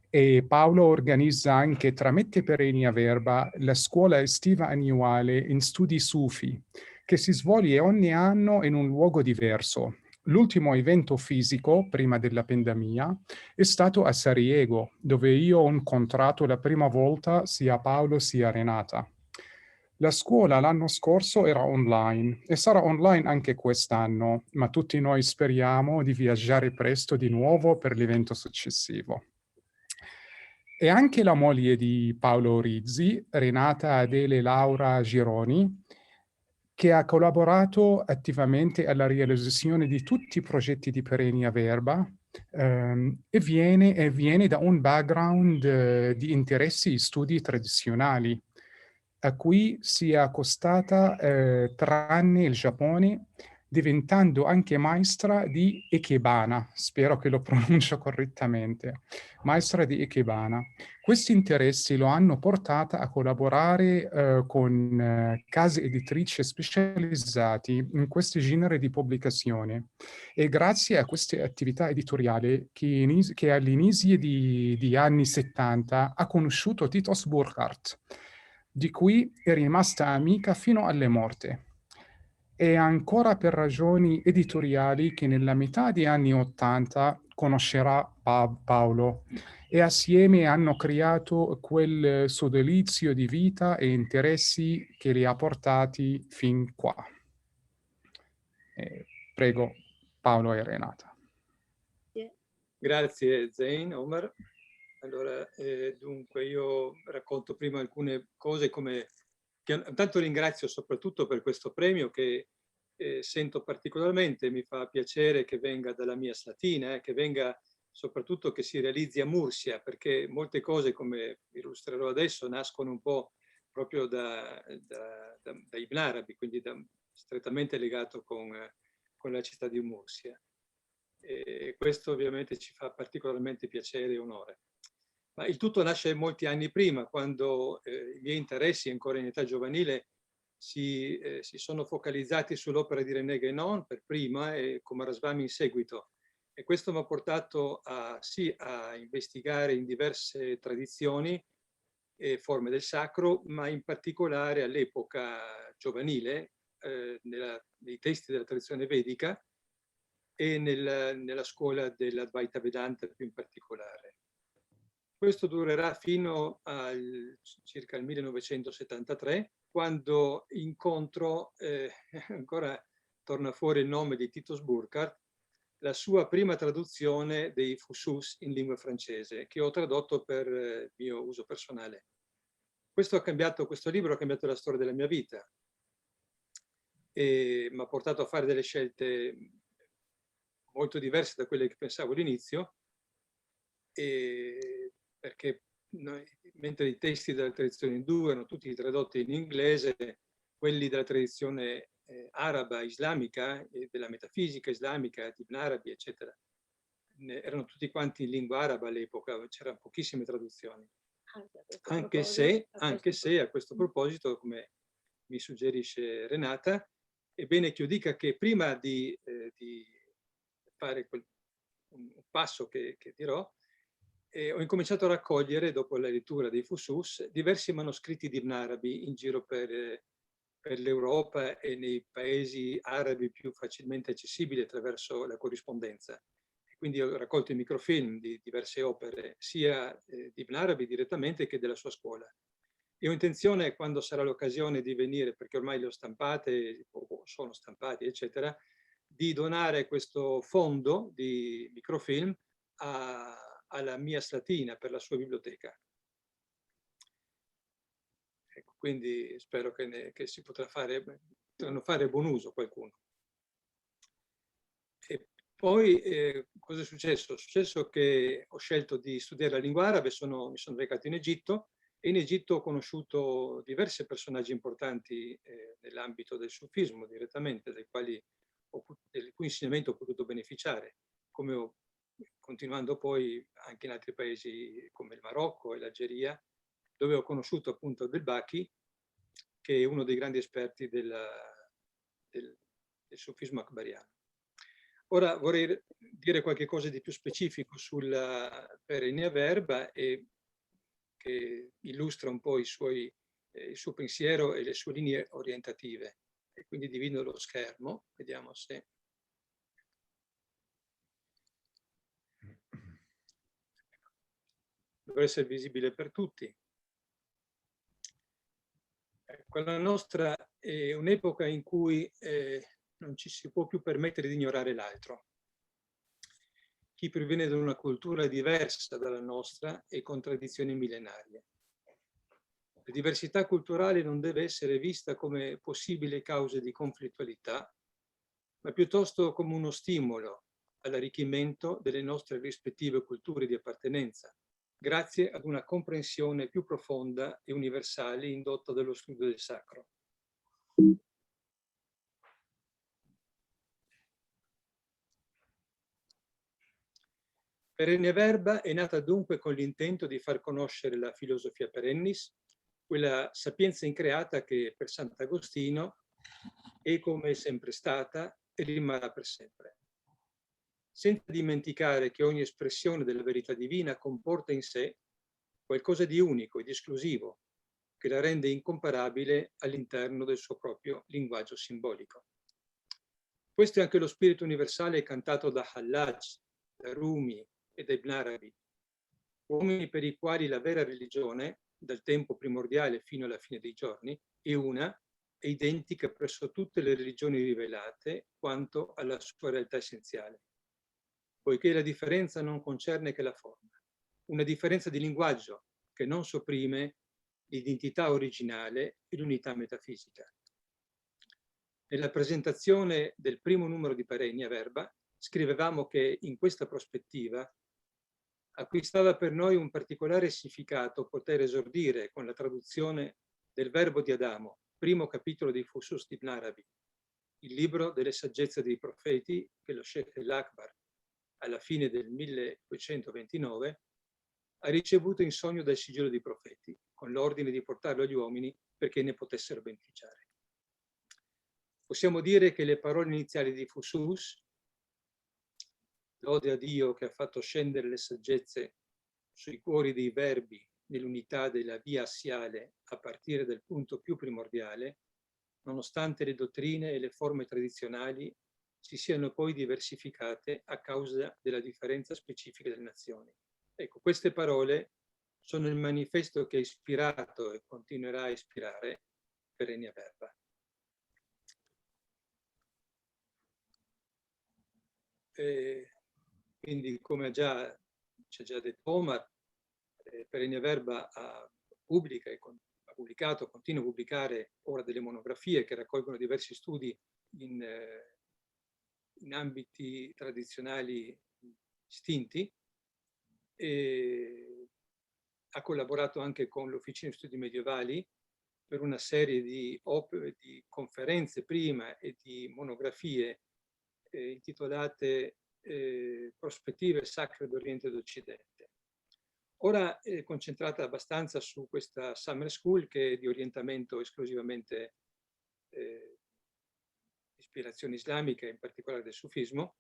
S5: E Paolo organizza anche tramite Perennia Verba la scuola estiva annuale in studi sufi, che si svolge ogni anno in un luogo diverso. L'ultimo evento fisico, prima della pandemia, è stato a Sarajevo, dove io ho incontrato la prima volta sia Paolo sia Renata. La scuola l'anno scorso era online e sarà online anche quest'anno, ma tutti noi speriamo di viaggiare presto di nuovo per l'evento successivo. e anche la moglie di Paolo Rizzi, Renata Adele Laura Gironi, che ha collaborato attivamente alla realizzazione di tutti i progetti di Perennia Verba, e viene da un background di interessi e studi tradizionali, a cui si è accostata tranne il Giappone, diventando anche maestra di Ikebana, spero che lo pronuncio correttamente, maestra di Ikebana. Questi interessi lo hanno portata a collaborare con case editrici specializzati in questo genere di pubblicazioni, e grazie a queste attività editoriali che all'inizio di anni 70 ha conosciuto Titus Burkhardt, di cui è rimasta amica fino alle morte. E ancora per ragioni editoriali che nella metà degli anni 80 conoscerà Paolo, e assieme hanno creato quel sodalizio di vita e interessi che li ha portati fin qua. Prego, Paolo e Renata.
S6: Grazie Zain, Omar. Allora, dunque io racconto prima alcune cose Intanto ringrazio soprattutto per questo premio che sento particolarmente, mi fa piacere che venga dalla mia Slatina, che venga soprattutto che si realizzi a Mursia, perché molte cose, come illustrerò adesso, nascono un po' proprio da Ibn Arabi, quindi strettamente legato con la città di Mursia. E questo ovviamente ci fa particolarmente piacere e onore. Ma il tutto nasce molti anni prima, quando i miei interessi, ancora in età giovanile, si sono focalizzati sull'opera di René Guénon per prima e Coomaraswamy in seguito. E questo mi ha portato a investigare in diverse tradizioni e forme del sacro, ma in particolare all'epoca giovanile, nei testi della tradizione vedica e nella scuola dell'Advaita Vedanta più in particolare. Questo durerà fino circa al 1973, quando incontro, ancora torna fuori il nome di Titus Burkhardt, la sua prima traduzione dei Fusus in lingua francese, che ho tradotto per mio uso personale. Questo libro ha cambiato la storia della mia vita e mi ha portato a fare delle scelte molto diverse da quelle che pensavo all'inizio, perché mentre i testi della tradizione indù erano tutti tradotti in inglese, quelli della tradizione araba, islamica, della metafisica islamica, di Ibn Arabi, eccetera, erano tutti quanti in lingua araba all'epoca, c'erano pochissime traduzioni. Anche se a questo proposito, come mi suggerisce Renata, è bene che io dica che prima di fare un passo che dirò, ho incominciato a raccogliere, dopo la lettura dei Fusus, diversi manoscritti di Ibn Arabi in giro per l'Europa e nei paesi arabi più facilmente accessibili attraverso la corrispondenza. Quindi ho raccolto i microfilm di diverse opere, sia di Ibn Arabi direttamente che della sua scuola. E ho intenzione, quando sarà l'occasione di venire, perché ormai le ho stampate, o sono stampati, eccetera, di donare questo fondo di microfilm alla mia Slatina per la sua biblioteca. Ecco, quindi spero che si potranno fare buon uso qualcuno. E poi cosa è successo? È successo che ho scelto di studiare la lingua arabe, mi sono recato in Egitto, e in Egitto ho conosciuto diversi personaggi importanti nell'ambito del sufismo direttamente, del cui insegnamento ho potuto beneficiare, continuando poi anche in altri paesi come il Marocco e l'Algeria, dove ho conosciuto appunto Abdelbaki, che è uno dei grandi esperti del sufismo akbariano. Ora vorrei dire qualche cosa di più specifico sulla Perennia Verba, e che illustra un po' il suo pensiero e le sue linee orientative. E quindi divido lo schermo, vediamo se... Dovrebbe essere visibile per tutti. La nostra è un'epoca in cui non ci si può più permettere di ignorare l'altro. chi proviene da una cultura diversa dalla nostra e con tradizioni millenarie. La diversità culturale non deve essere vista come possibile causa di conflittualità, ma piuttosto come uno stimolo all'arricchimento delle nostre rispettive culture di appartenenza, grazie ad una comprensione più profonda e universale indotta dallo studio del sacro. Perenne Verba è nata dunque con l'intento di far conoscere la filosofia perennis, quella sapienza increata che per Sant'Agostino è come è sempre stata e rimarrà per sempre. Senza dimenticare che ogni espressione della verità divina comporta in sé qualcosa di unico e di esclusivo, che la rende incomparabile all'interno del suo proprio linguaggio simbolico. Questo è anche lo spirito universale cantato da Hallaj, da Rumi e da Ibn Arabi, uomini per i quali la vera religione, dal tempo primordiale fino alla fine dei giorni, è una e identica presso tutte le religioni rivelate quanto alla sua realtà essenziale, poiché la differenza non concerne che la forma, una differenza di linguaggio che non sopprime l'identità originale e l'unità metafisica. Nella presentazione del primo numero di Perennia Verba scrivevamo che in questa prospettiva acquistava per noi un particolare significato poter esordire con la traduzione del Verbo di Adamo, primo capitolo di Fusus di Ibn Arabi, il libro delle saggezze dei profeti che lo Sheikh al-Akbar, alla fine del 1229, ha ricevuto in sogno dal sigillo dei profeti, con l'ordine di portarlo agli uomini perché ne potessero beneficiare. Possiamo dire che le parole iniziali di Fusus, lode a Dio che ha fatto scendere le saggezze sui cuori dei verbi nell'unità della via assiale a partire dal punto più primordiale, nonostante le dottrine e le forme tradizionali si siano poi diversificate a causa della differenza specifica delle nazioni. Ecco, queste parole sono il manifesto che ha ispirato e continuerà a ispirare Perennia Verba. Quindi, come ci ha già detto Omar, Perennia Verba pubblica e ha pubblicato, continua a pubblicare ora delle monografie che raccolgono diversi studi in ambiti tradizionali distinti, e ha collaborato anche con l'Officina di Studi Medievali per una serie di opere, di conferenze prima e di monografie intitolate Prospettive sacre d'Oriente ed Occidente. Ora è concentrata abbastanza su questa Summer School, che è di orientamento esclusivamente ispirazione islamica, in particolare del sufismo,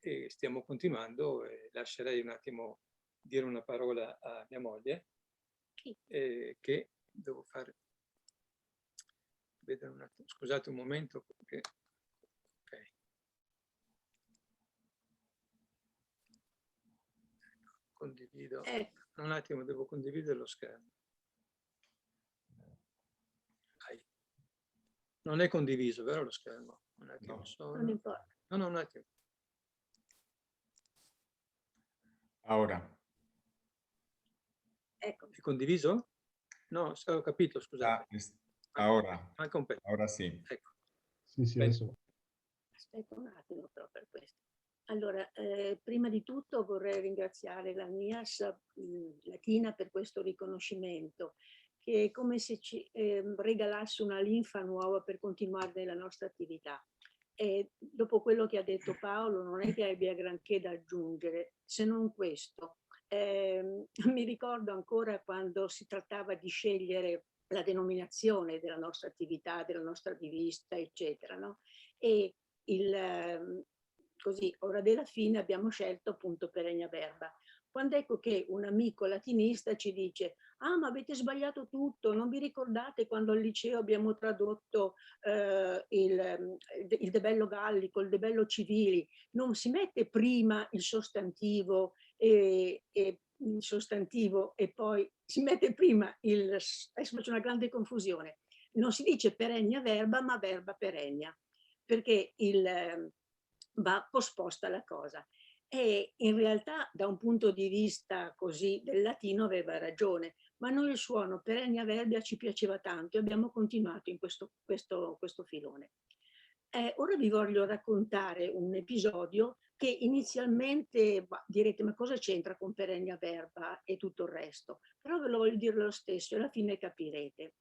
S6: e stiamo continuando. Lascerei un attimo dire una parola a mia moglie, che devo fare vedere un attimo, scusate un momento perché okay. Condivido un attimo, devo condividere lo schermo. Non è condiviso, vero, lo schermo? Un attimo,
S1: No.
S6: solo.
S7: Non importa.
S6: No, un attimo.
S1: Ahora.
S7: Ecco.
S6: È condiviso? No, ho capito, scusate.
S1: Ahora.
S6: Anche un pezzo.
S1: Ahora sì.
S6: Ecco.
S5: Sì, adesso.
S7: Aspetta un attimo però per questo. Allora, prima di tutto vorrei ringraziare la NIAS Latina per questo riconoscimento, che è come se ci regalasse una linfa nuova per continuare nella nostra attività. E dopo quello che ha detto Paolo, non è che abbia granché da aggiungere, se non questo. Mi ricordo ancora quando si trattava di scegliere la denominazione della nostra attività, della nostra rivista, eccetera, no? E così, ora della fine abbiamo scelto appunto Perennia Verba. Quando ecco che un amico latinista ci dice: ah, ma avete sbagliato tutto, non vi ricordate quando al liceo abbiamo tradotto il De Bello Gallico, il De Bello Civili, non si mette prima il sostantivo e poi si mette prima adesso faccio una grande confusione, non si dice Perennia Verba ma Verba Perennia, perché va posposta la cosa. E in realtà da un punto di vista così del latino aveva ragione, ma noi il suono Perennia Verbia ci piaceva tanto e abbiamo continuato in questo filone. Ora vi voglio raccontare un episodio che inizialmente direte ma cosa c'entra con Perennia Verba e tutto il resto, però ve lo voglio dire lo stesso e alla fine capirete.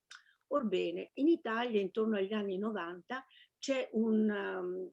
S7: Orbene, in Italia intorno agli anni 90 c'è un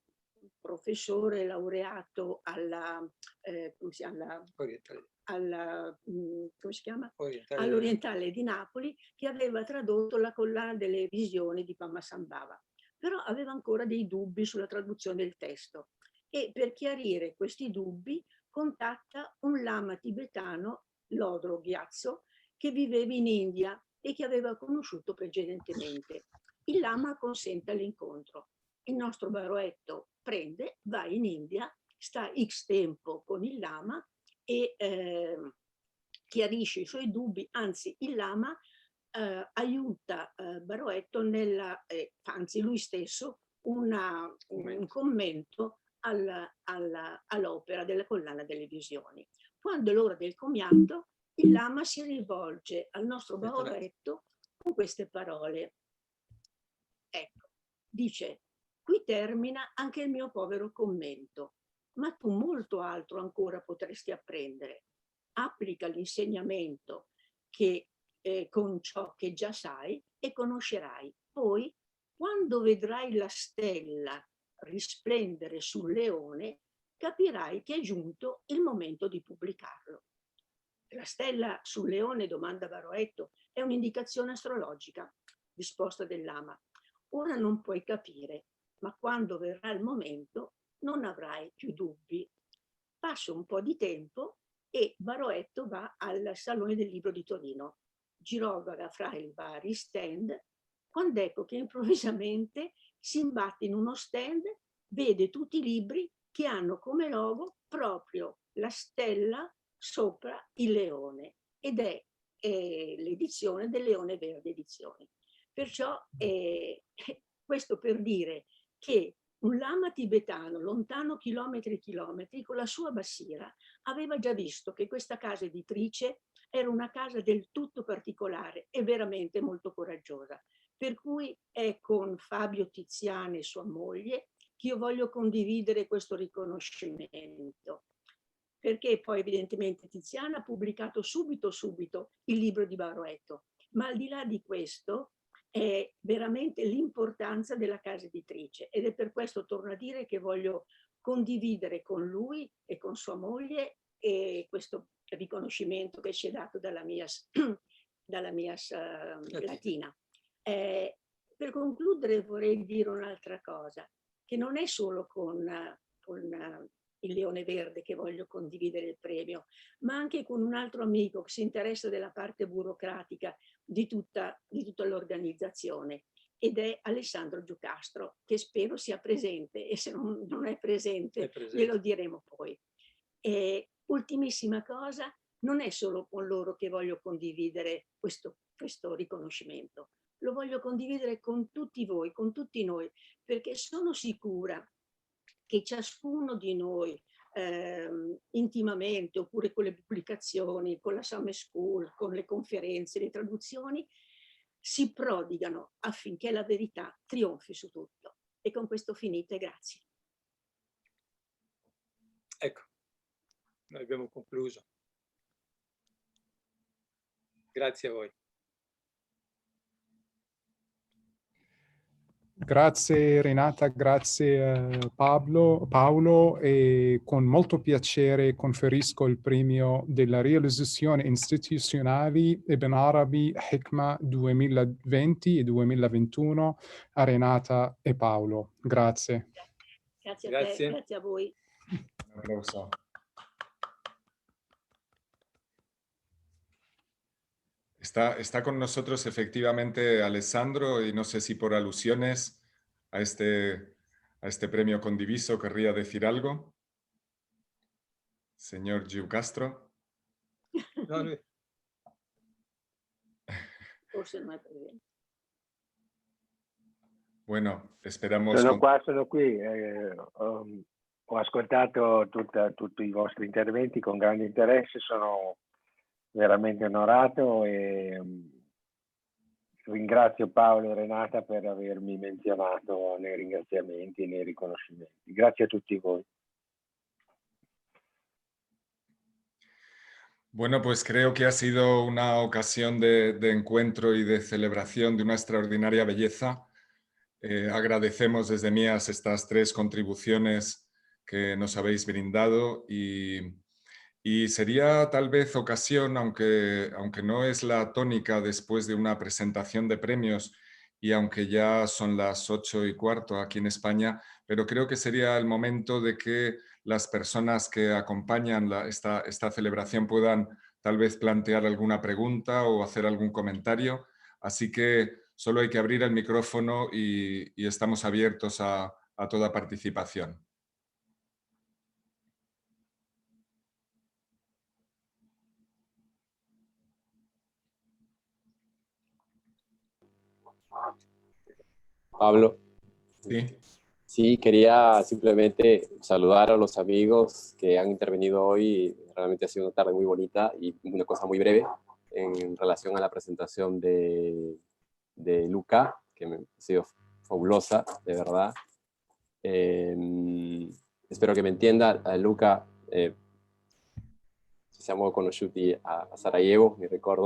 S7: professore laureato all'Orientale di Napoli, che aveva tradotto la collana delle visioni di Pamasambhava, però aveva ancora dei dubbi sulla traduzione del testo e per chiarire questi dubbi contatta un lama tibetano, Lodro Gyatso, che viveva in India e che aveva conosciuto precedentemente. Il lama consente all'incontro. Il nostro Baroetto prende, va in India, sta X tempo con il lama e chiarisce i suoi dubbi, anzi il lama aiuta Baroetto anzi lui stesso, un commento all'opera della collana delle visioni. Quando è l'ora del commiato, il lama si rivolge al nostro Baroetto con queste parole. Ecco, dice: qui termina anche il mio povero commento, ma tu molto altro ancora potresti apprendere. Applica l'insegnamento con ciò che già sai e conoscerai. Poi, quando vedrai la stella risplendere sul leone, capirai che è giunto il momento di pubblicarlo. La stella sul leone, domanda Baroetto, è un'indicazione astrologica, risposta del lama. Ora non puoi capire, ma quando verrà il momento non avrai più dubbi. Passa un po' di tempo e Baroetto va al Salone del Libro di Torino. Girovaga fra i vari stand, quando ecco che improvvisamente si imbatte in uno stand, vede tutti i libri che hanno come logo proprio la stella sopra il leone ed è l'edizione del Leone Verde Edizioni. Perciò questo per dire che un lama tibetano, lontano chilometri e chilometri, con la sua bassira, aveva già visto che questa casa editrice era una casa del tutto particolare e veramente molto coraggiosa. Per cui è con Fabio Tiziani e sua moglie che io voglio condividere questo riconoscimento. Perché poi evidentemente Tiziana ha pubblicato subito il libro di Baroetto, ma al di là di questo è veramente l'importanza della casa editrice ed è per questo, torno a dire, che voglio condividere con lui e con sua moglie e questo riconoscimento che ci è dato dalla mia latina. Per concludere vorrei dire un'altra cosa, che non è solo con il Leone Verde che voglio condividere il premio, ma anche con un altro amico che si interessa della parte burocratica di tutta l'organizzazione ed è Alessandro Giucastro, che spero sia presente e se non è presente glielo diremo poi. E ultimissima cosa, non è solo con loro che voglio condividere questo riconoscimento, lo voglio condividere con tutti voi, con tutti noi, perché sono sicura che ciascuno di noi intimamente, oppure con le pubblicazioni, con la Summer School, con le conferenze, le traduzioni, si prodigano affinché la verità trionfi su tutto. E con questo finite, grazie.
S6: Ecco, noi abbiamo concluso. Grazie a voi.
S5: Grazie Renata, grazie Paolo e con molto piacere conferisco il premio della realizzazione istituzionali Ibn Arabi Hikma 2020 e 2021 a Renata e Paolo. Grazie.
S7: Grazie a te, grazie a voi.
S1: Un applauso. Está con nosotros efectivamente Alessandro y no sé si por alusiones a este premio Condiviso querría decir algo. Señor Giucastro.
S6: No, no.
S7: Forse non è presente.
S1: Bueno, esperamos...
S8: Sono qui. ho ascoltato tutti i vostri interventi con grande interesse, sono veramente onorato e ringrazio Paolo e Renata per avermi menzionato nei ringraziamenti e nei riconoscimenti. Grazie a tutti voi.
S1: Bueno, pues creo que ha sido una ocasión de encuentro y de celebración de una extraordinaria belleza. Agradecemos desde MIAS estas 3 contribuciones que nos habéis brindado y sería tal vez ocasión, aunque no es la tónica después de una presentación de premios y aunque ya son las 8:15 aquí en España, pero creo que sería el momento de que las personas que acompañan esta celebración puedan tal vez plantear alguna pregunta o hacer algún comentario. Así que solo hay que abrir el micrófono y estamos abiertos a toda participación.
S9: Pablo.
S1: Sí.
S9: Sí, quería simplemente saludar a los amigos que han intervenido hoy. Realmente ha sido una tarde muy bonita y una cosa muy breve en relación a la presentación de Luca, que me ha sido fabulosa, de verdad. Spero che mi entienda. Luca, ci siamo conosciuti a Sarajevo, mi ricordo,